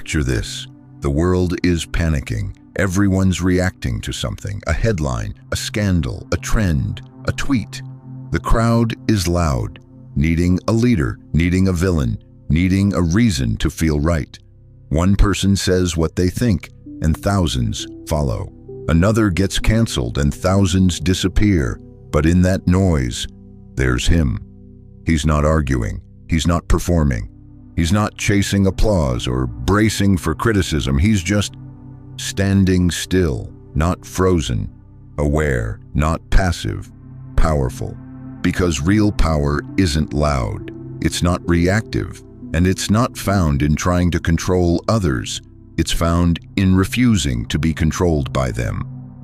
Picture this. The world is panicking. Everyone's reacting to something, a headline, a scandal, a trend, a tweet. The crowd is loud, needing a leader, needing a villain, needing a reason to feel right. One person says what they think, and thousands follow. Another gets canceled, and thousands disappear. But in that noise, there's him. He's not arguing. He's not performing. He's not chasing applause or bracing for criticism. He's just standing still, not frozen, aware, not passive, powerful. Because real power isn't loud, it's not reactive, and it's not found in trying to control others. It's found in refusing to be controlled by them.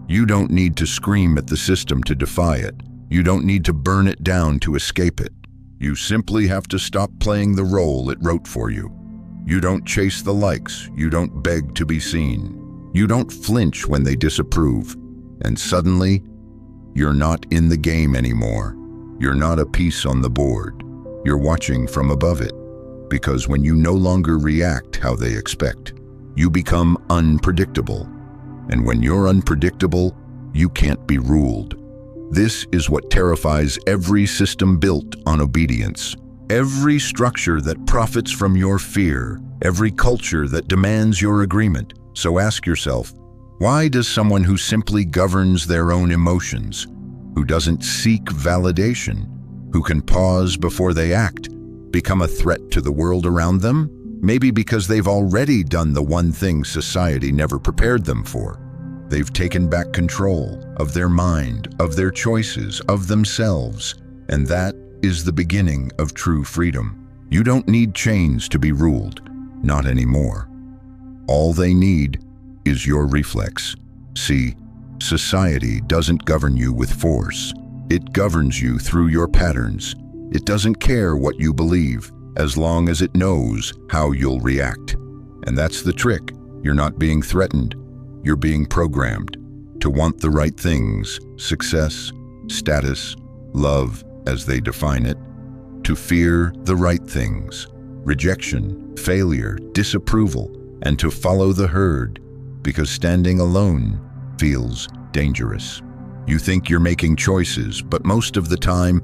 You don't need to scream at the system to defy it. You don't need to burn it down to escape it. You simply have to stop playing the role it wrote for you. You don't chase the likes. You don't beg to be seen. You don't flinch when they disapprove. And suddenly, you're not in the game anymore. You're not a piece on the board. You're watching from above it. Because when you no longer react how they expect, you become unpredictable. And when you're unpredictable, you can't be ruled. This is what terrifies every system built on obedience. Every structure that profits from your fear, every culture that demands your agreement. So ask yourself, why does someone who simply governs their own emotions, who doesn't seek validation, who can pause before they act, become a threat to the world around them? Maybe because they've already done the one thing society never prepared them for. They've taken back control of their mind, of their choices, of themselves, and that is the beginning of true freedom. You don't need chains to be ruled, not anymore. All they need is your reflex. See, society doesn't govern you with force. It governs you through your patterns. It doesn't care what you believe, as long as it knows how you'll react. And that's the trick. You're not being threatened. You're being programmed to want the right things, success, status, love, as they define it, to fear the right things, rejection, failure, disapproval, and to follow the herd, because standing alone feels dangerous. You think you're making choices, but most of the time,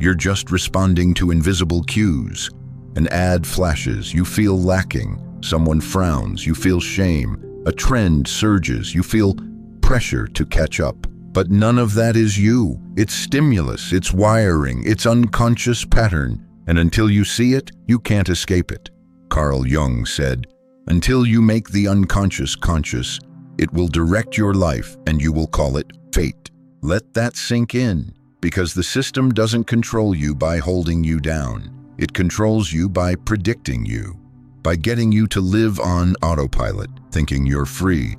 you're just responding to invisible cues. An ad flashes, you feel lacking. Someone frowns, you feel shame. A trend surges, you feel pressure to catch up. But none of that is you. It's stimulus, it's wiring, it's unconscious pattern. And until you see it, you can't escape it. Carl Jung said, until you make the unconscious conscious, it will direct your life and you will call it fate. Let that sink in, because the system doesn't control you by holding you down. It controls you by predicting you, by getting you to live on autopilot, thinking you're free,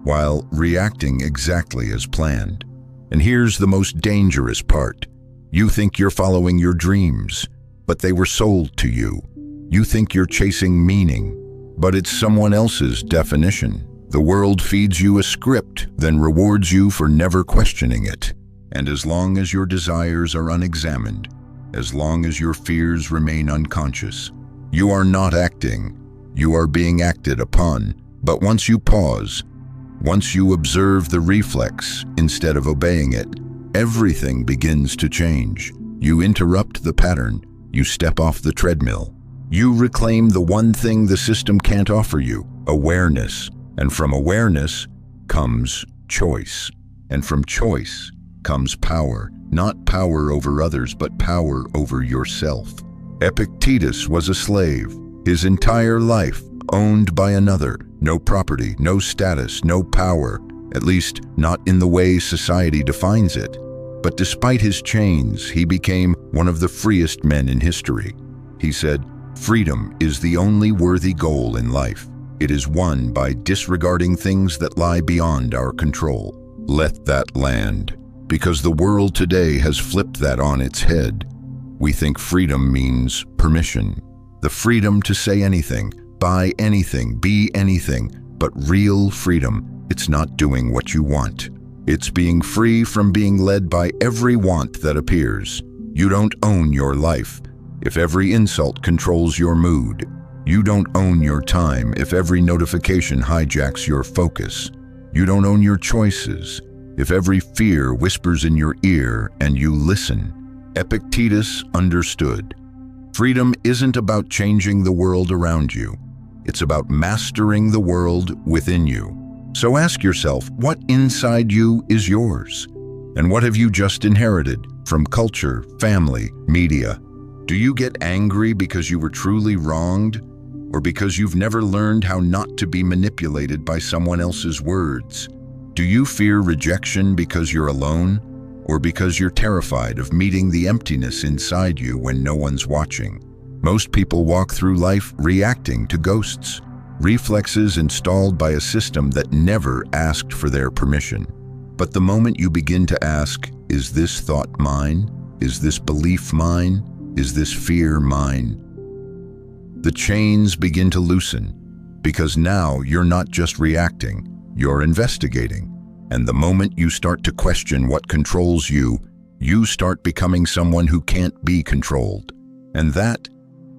while reacting exactly as planned. And here's the most dangerous part. You think you're following your dreams, but they were sold to you. You think you're chasing meaning, but it's someone else's definition. The world feeds you a script, then rewards you for never questioning it. And as long as your desires are unexamined, as long as your fears remain unconscious, you are not acting, you are being acted upon. But once you pause, once you observe the reflex instead of obeying it, everything begins to change. You interrupt the pattern, you step off the treadmill. You reclaim the one thing the system can't offer you, awareness. And from awareness comes choice. And from choice comes power. Not power over others, but power over yourself. Epictetus was a slave. His entire life owned by another. No property, no status, no power. At least not in the way society defines it. But despite his chains, he became one of the freest men in history. He said, "Freedom is the only worthy goal in life. It is won by disregarding things that lie beyond our control." Let that land. Because the world today has flipped that on its head. We think freedom means permission. The freedom to say anything, buy anything, be anything. But real freedom, it's not doing what you want. It's being free from being led by every want that appears. You don't own your life. If every insult controls your mood, You don't own your time if every notification hijacks your focus. You don't own your choices if every fear whispers in your ear and you listen. Epictetus understood. Freedom isn't about changing the world around you. It's about mastering the world within you. So ask yourself, what inside you is yours? And what have you just inherited from culture, family, media? Do you get angry because you were truly wronged? Or because you've never learned how not to be manipulated by someone else's words? Do you fear rejection because you're alone? Or because you're terrified of meeting the emptiness inside you when no one's watching? Most people walk through life reacting to ghosts, reflexes installed by a system that never asked for their permission. But the moment you begin to ask, is this thought mine? Is this belief mine? Is this fear mine? The chains begin to loosen, because now you're not just reacting, you're investigating. And the moment you start to question what controls you, you start becoming someone who can't be controlled. And that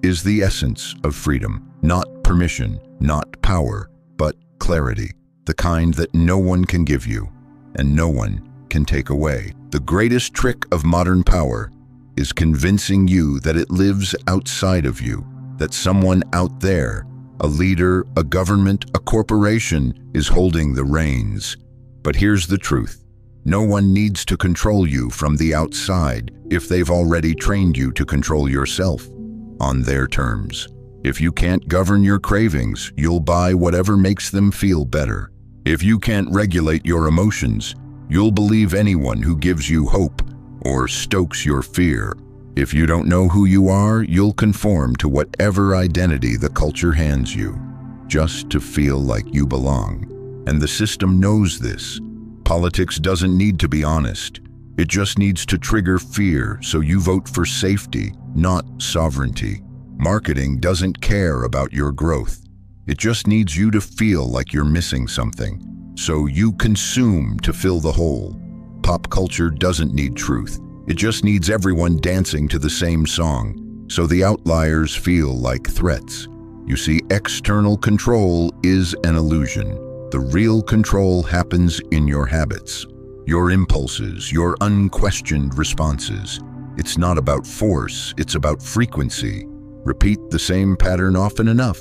is the essence of freedom. Not permission, not power, but clarity. The kind that no one can give you, and no one can take away. The greatest trick of modern power is convincing you that it lives outside of you, that someone out there, a leader, a government, a corporation, is holding the reins. But here's the truth. No one needs to control you from the outside if they've already trained you to control yourself on their terms. If you can't govern your cravings, you'll buy whatever makes them feel better. If you can't regulate your emotions, you'll believe anyone who gives you hope or stokes your fear. If you don't know who you are, you'll conform to whatever identity the culture hands you, just to feel like you belong. And the system knows this. Politics doesn't need to be honest. It just needs to trigger fear so you vote for safety, not sovereignty. Marketing doesn't care about your growth. It just needs you to feel like you're missing something, so you consume to fill the hole. Pop culture doesn't need truth. It just needs everyone dancing to the same song, so the outliers feel like threats. You see, external control is an illusion. The real control happens in your habits, your impulses, your unquestioned responses. It's not about force, it's about frequency. Repeat the same pattern often enough,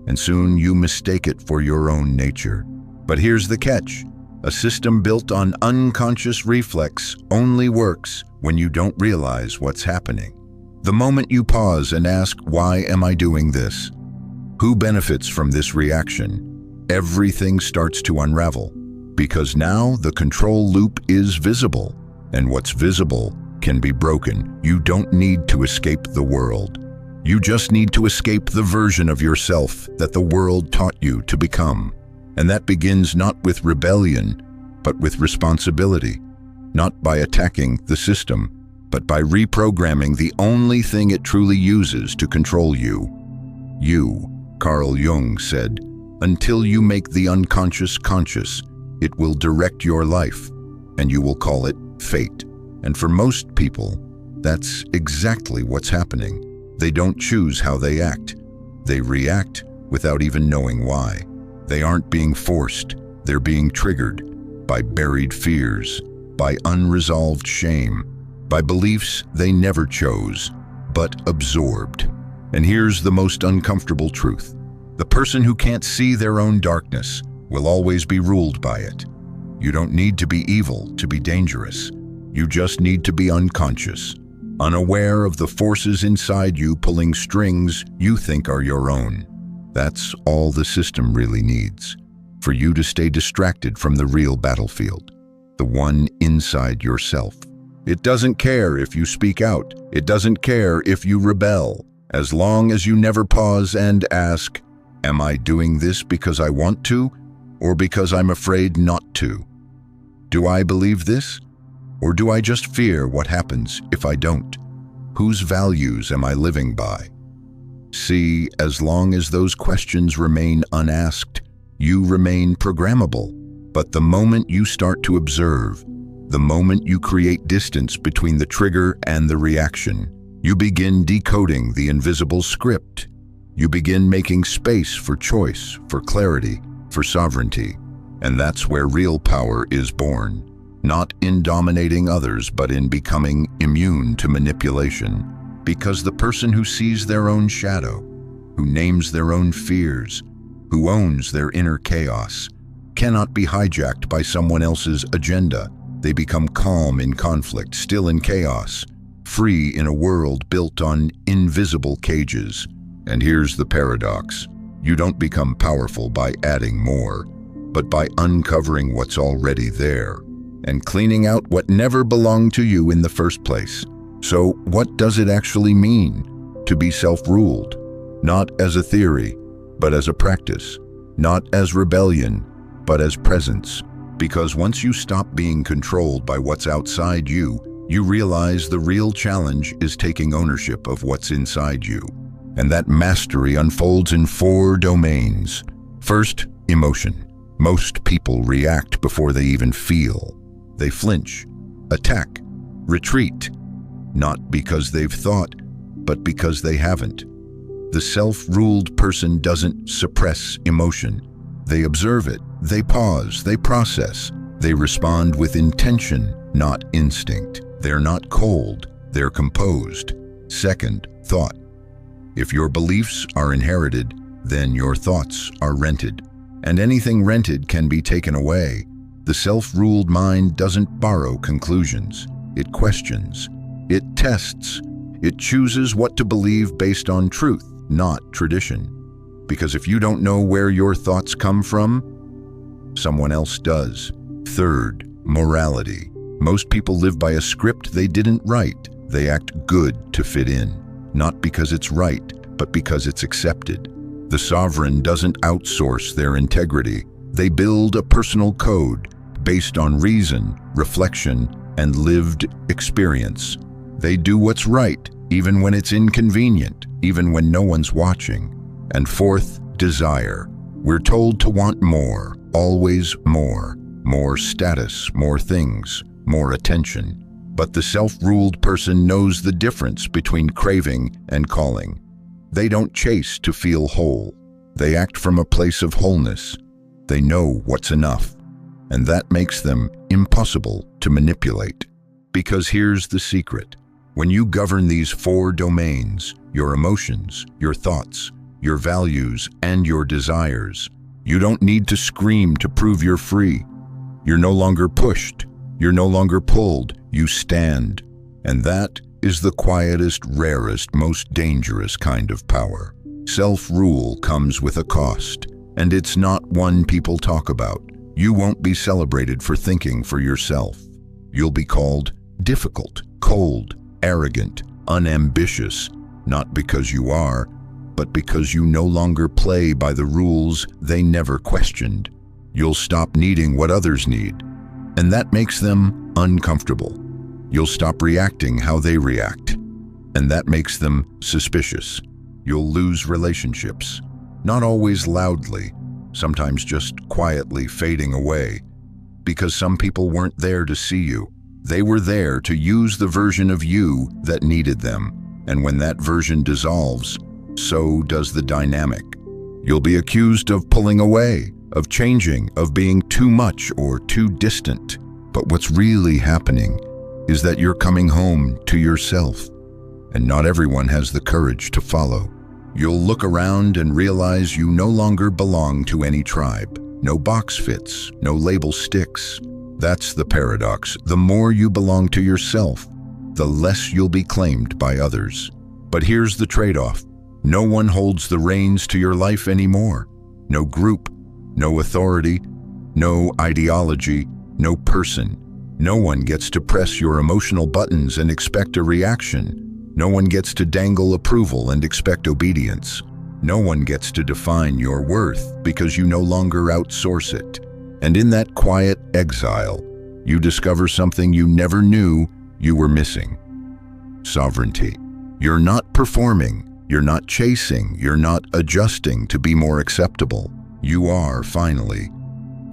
and soon you mistake it for your own nature. But here's the catch. A system built on unconscious reflex only works when you don't realize what's happening. The moment you pause and ask, why am I doing this? Who benefits from this reaction? Everything starts to unravel, because now the control loop is visible, and what's visible can be broken. You don't need to escape the world. You just need to escape the version of yourself that the world taught you to become. And that begins not with rebellion, but with responsibility. Not by attacking the system, but by reprogramming the only thing it truly uses to control you. You, Carl Jung said, until you make the unconscious conscious, it will direct your life, and you will call it fate. And for most people, that's exactly what's happening. They don't choose how they act. They react without even knowing why. They aren't being forced. They're being triggered by buried fears, by unresolved shame, by beliefs they never chose, but absorbed. And here's the most uncomfortable truth. The person who can't see their own darkness will always be ruled by it. You don't need to be evil to be dangerous. You just need to be unconscious, unaware of the forces inside you pulling strings you think are your own. That's all the system really needs, for you to stay distracted from the real battlefield, the one inside yourself. It doesn't care if you speak out. It doesn't care if you rebel, as long as you never pause and ask, am I doing this because I want to, or because I'm afraid not to? Do I believe this, or do I just fear what happens if I don't? Whose values am I living by? See, as long as those questions remain unasked, you remain programmable. But the moment you start to observe, the moment you create distance between the trigger and the reaction, you begin decoding the invisible script. You begin making space for choice, for clarity, for sovereignty. And that's where real power is born. Not in dominating others, but in becoming immune to manipulation. Because the person who sees their own shadow, who names their own fears, who owns their inner chaos, cannot be hijacked by someone else's agenda. They become calm in conflict, still in chaos, free in a world built on invisible cages. And here's the paradox. You don't become powerful by adding more, but by uncovering what's already there and cleaning out what never belonged to you in the first place. So what does it actually mean to be self-ruled? Not as a theory, but as a practice. Not as rebellion, but as presence. Because once you stop being controlled by what's outside you, you realize the real challenge is taking ownership of what's inside you. And that mastery unfolds in 4 domains. First, emotion. Most people react before they even feel. They flinch, attack, retreat. Not because they've thought, but because they haven't. The self-ruled person doesn't suppress emotion. They observe it, they pause, they process. They respond with intention, not instinct. They're not cold, they're composed. Second, thought. If your beliefs are inherited, then your thoughts are rented. And anything rented can be taken away. The self-ruled mind doesn't borrow conclusions. It questions. It tests. It chooses what to believe based on truth, not tradition. Because if you don't know where your thoughts come from, someone else does. Third, morality. Most people live by a script they didn't write. They act good to fit in, not because it's right, but because it's accepted. The sovereign doesn't outsource their integrity. They build a personal code based on reason, reflection, and lived experience. They do what's right, even when it's inconvenient, even when no one's watching. And fourth, desire. We're told to want more, always more. More status, more things, more attention. But the self-ruled person knows the difference between craving and calling. They don't chase to feel whole. They act from a place of wholeness. They know what's enough. And that makes them impossible to manipulate. Because here's the secret. When you govern these 4 domains, your emotions, your thoughts, your values, and your desires, you don't need to scream to prove you're free. You're no longer pushed. You're no longer pulled. You stand. And that is the quietest, rarest, most dangerous kind of power. Self-rule comes with a cost, and it's not one people talk about. You won't be celebrated for thinking for yourself. You'll be called difficult, cold, arrogant, unambitious, not because you are, but because you no longer play by the rules they never questioned. You'll stop needing what others need, and that makes them uncomfortable. You'll stop reacting how they react, and that makes them suspicious. You'll lose relationships, not always loudly, sometimes just quietly fading away, because some people weren't there to see you. They were there to use the version of you that needed them, and when that version dissolves, so does the dynamic. You'll be accused of pulling away, of changing, of being too much or too distant. But what's really happening is that you're coming home to yourself, and not everyone has the courage to follow. You'll look around and realize you no longer belong to any tribe. No box fits, no label sticks. That's the paradox. The more you belong to yourself, the less you'll be claimed by others. But here's the trade-off. No one holds the reins to your life anymore. No group, no authority, no ideology, no person. No one gets to press your emotional buttons and expect a reaction. No one gets to dangle approval and expect obedience. No one gets to define your worth because you no longer outsource it. And in that quiet exile, you discover something you never knew you were missing. Sovereignty. You're not performing, you're not chasing, you're not adjusting to be more acceptable. You are, finally,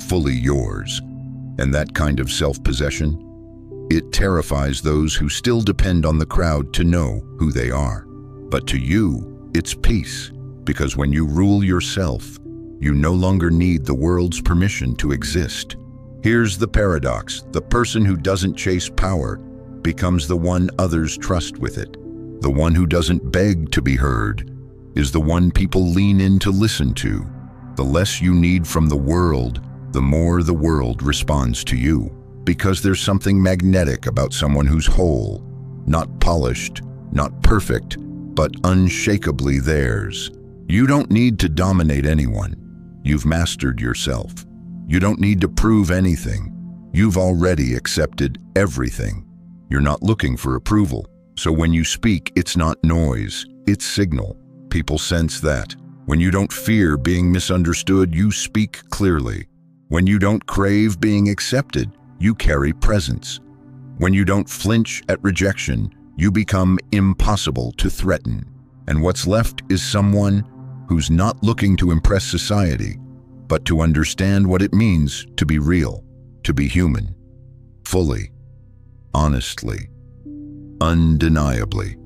fully yours. And that kind of self-possession, it terrifies those who still depend on the crowd to know who they are. But to you, it's peace. Because when you rule yourself, you no longer need the world's permission to exist. Here's the paradox. The person who doesn't chase power becomes the one others trust with it. The one who doesn't beg to be heard is the one people lean in to listen to. The less you need from the world, the more the world responds to you. Because there's something magnetic about someone who's whole, not polished, not perfect, but unshakably theirs. You don't need to dominate anyone. You've mastered yourself. You don't need to prove anything. You've already accepted everything. You're not looking for approval. So when you speak, it's not noise, it's signal. People sense that. When you don't fear being misunderstood, you speak clearly. When you don't crave being accepted, you carry presence. When you don't flinch at rejection, you become impossible to threaten. And what's left is someone who's not looking to impress society, but to understand what it means to be real, to be human, fully, honestly, undeniably.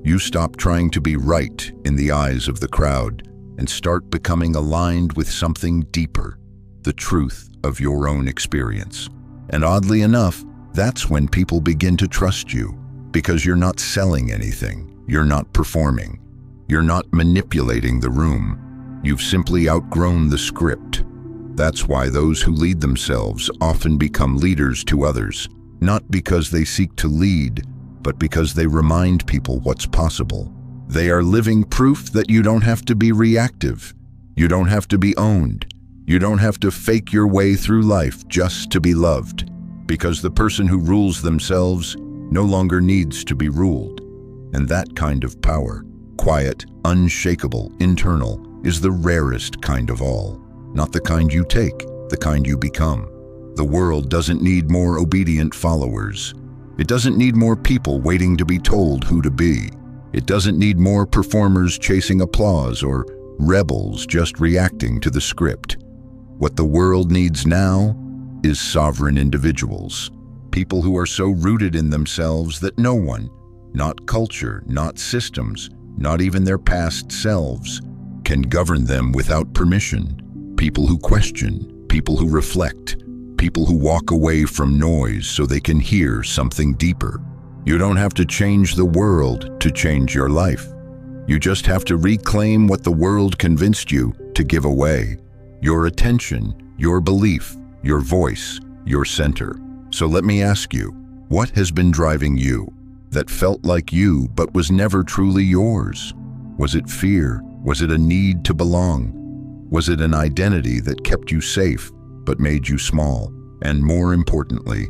You stop trying to be right in the eyes of the crowd and start becoming aligned with something deeper, the truth of your own experience. And oddly enough, that's when people begin to trust you, because you're not selling anything, you're not performing, you're not manipulating the room. You've simply outgrown the script. That's why those who lead themselves often become leaders to others, not because they seek to lead, but because they remind people what's possible. They are living proof that you don't have to be reactive. You don't have to be owned. You don't have to fake your way through life just to be loved. Because the person who rules themselves no longer needs to be ruled. And that kind of power, quiet, unshakable, internal, is the rarest kind of all. Not the kind you take, the kind you become. The world doesn't need more obedient followers. It doesn't need more people waiting to be told who to be. It doesn't need more performers chasing applause or rebels just reacting to the script. What the world needs now is sovereign individuals. People who are so rooted in themselves that no one, not culture, not systems, not even their past selves, can govern them without permission. People who question, people who reflect, people who walk away from noise so they can hear something deeper. You don't have to change the world to change your life. You just have to reclaim what the world convinced you to give away. Your attention, your belief, your voice, your center. So let me ask you, what has been driving you that felt like you but was never truly yours? Was it fear? Was it a need to belong? Was it an identity that kept you safe but made you small? And more importantly,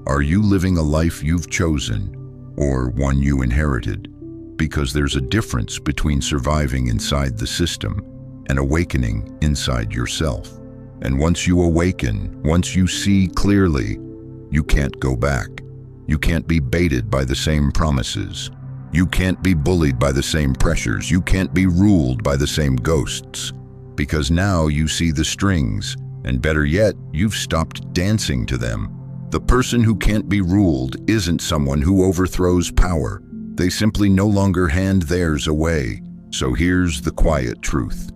are you living a life you've chosen or one you inherited? Because there's a difference between surviving inside the system and awakening inside yourself. And once you awaken, once you see clearly, you can't go back. You can't be baited by the same promises. You can't be bullied by the same pressures. You can't be ruled by the same ghosts. Because now you see the strings, and better yet, you've stopped dancing to them. The person who can't be ruled isn't someone who overthrows power. They simply no longer hand theirs away. So here's the quiet truth.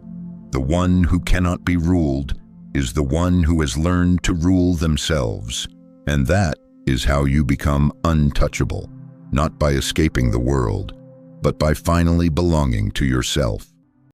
The one who cannot be ruled is the one who has learned to rule themselves. And that is how you become untouchable, not by escaping the world, but by finally belonging to yourself.